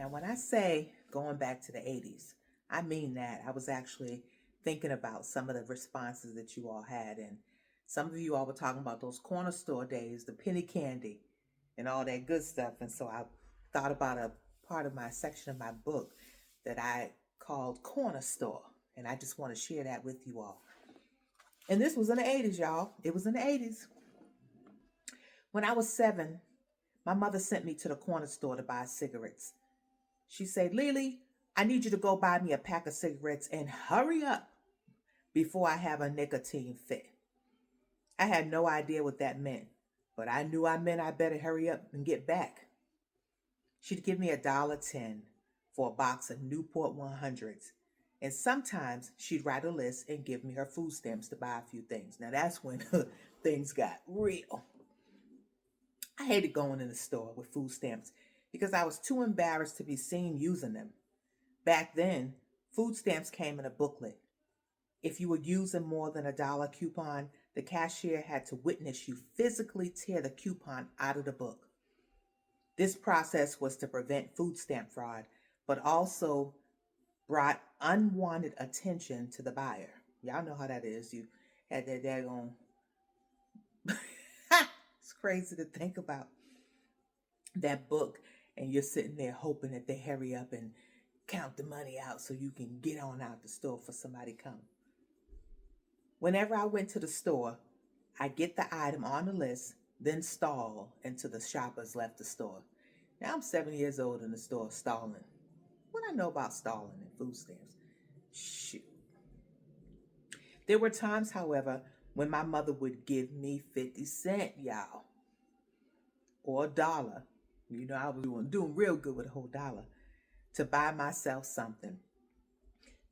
Now, when I say going back to the 80s, I mean that. I was actually thinking about some of the responses that you all had. And some of you all were talking about those corner store days, the penny candy, and all that good stuff. And so I thought about a part of my section of my book that I called Corner Store. And I just want to share that with you all. And this was in the 80s, y'all. It was in the 80s. When I was 7, my mother sent me to the corner store to buy cigarettes. She said, Lily, I need you to go buy me a pack of cigarettes and hurry up before I have a nicotine fit. I had no idea what that meant, but I knew I meant I better hurry up and get back. She'd give me $1.10 for a box of Newport 100s. And sometimes she'd write a list and give me her food stamps to buy a few things. Now that's when things got real. I hated going in the store with food stamps because I was too embarrassed to be seen using them. Back then, food stamps came in a booklet. If you were using more than $1 coupon, the cashier had to witness you physically tear the coupon out of the book. This process was to prevent food stamp fraud, but also brought unwanted attention to the buyer. Y'all know how that is. You had that daggone. It's crazy to think about that book, and you're sitting there hoping that they hurry up and count the money out so you can get on out the store for somebody come. Whenever I went to the store, I get the item on the list, then stall until the shoppers left the store. Now I'm 7 years old in the store stalling. What I know about stalling and food stamps? Shoot. There were times, however, when my mother would give me 50 cents, y'all, or $1. You know, I was doing real good with a whole dollar to buy myself something.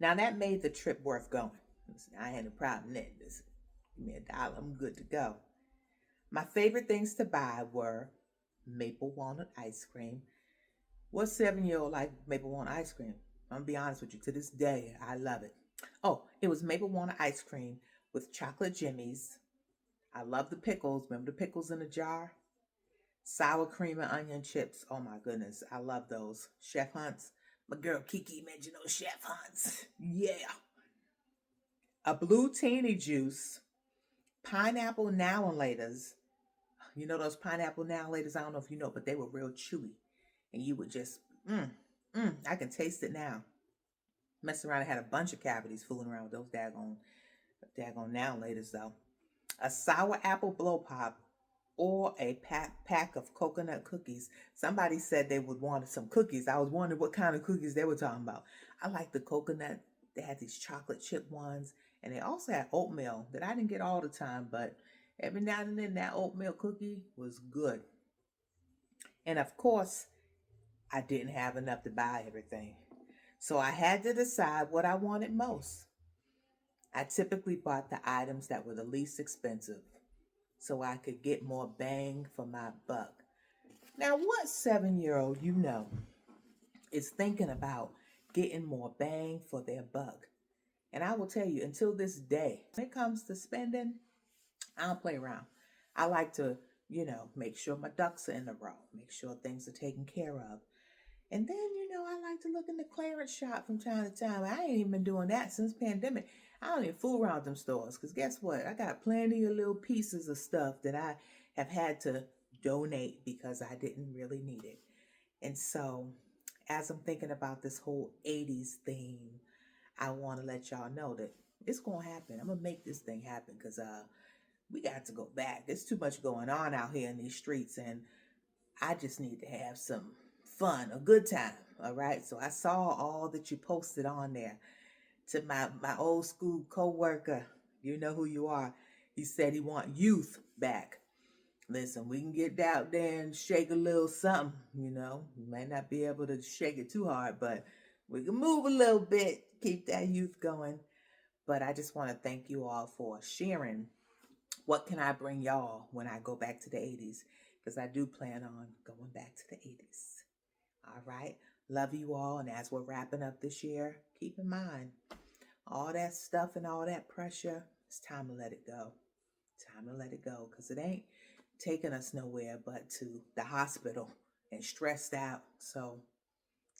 Now that made the trip worth going. Listen, I had a problem then. Just give me $1, I'm good to go. My favorite things to buy were maple walnut ice cream. What 7-year-old like maple walnut ice cream? I'm gonna be honest with you. To this day, I love it. Oh, it was maple walnut ice cream with chocolate jimmies. I love the pickles. Remember the pickles in the jar? Sour cream and onion chips. Oh my goodness, I love those. Chef Hunt's. My girl Kiki mentioned those Chef Hunt's. Yeah. A blue teeny juice. Pineapple now and laters. You know those pineapple now and laters? I don't know if you know, but they were real chewy. And you would just, I can taste it now. Messing around, I had a bunch of cavities fooling around with those daggone now and laters though. A sour apple blow pop or a pack of coconut cookies. Somebody said they would want some cookies. I was wondering what kind of cookies they were talking about. I like the coconut. They had these chocolate chip ones, and they also had oatmeal that I didn't get all the time, but every now and then that oatmeal cookie was good. And of course, I didn't have enough to buy everything. So I had to decide what I wanted most. I typically bought the items that were the least expensive so I could get more bang for my buck. Now, what 7-year-old you know is thinking about getting more bang for their buck? And I will tell you, until this day, when it comes to spending, I don't play around. I like to, make sure my ducks are in a row, make sure things are taken care of. And then, I like to look in the clearance shop from time to time. I ain't even been doing that since pandemic. I don't even fool around them stores because guess what? I got plenty of little pieces of stuff that I have had to donate because I didn't really need it. And so, as I'm thinking about this whole 80s theme, I want to let y'all know that it's going to happen. I'm going to make this thing happen because we got to go back. There's too much going on out here in these streets, and I just need to have some fun, a good time. All right. So I saw all that you posted on there. To my old school co-worker, you know who you are. He said he want youth back. Listen, we can get out there and shake a little something, We may not be able to shake it too hard, but we can move a little bit, keep that youth going. But I just want to thank you all for sharing. What can I bring y'all when I go back to the 80s? Because I do plan on going back to the 80s. All right. Love you all. And as we're wrapping up this year, keep in mind, all that stuff and all that pressure, it's time to let it go. Time to let it go because it ain't taking us nowhere but to the hospital and stressed out. So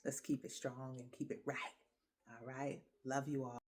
Let's keep it strong and keep it right. All right. Love you all.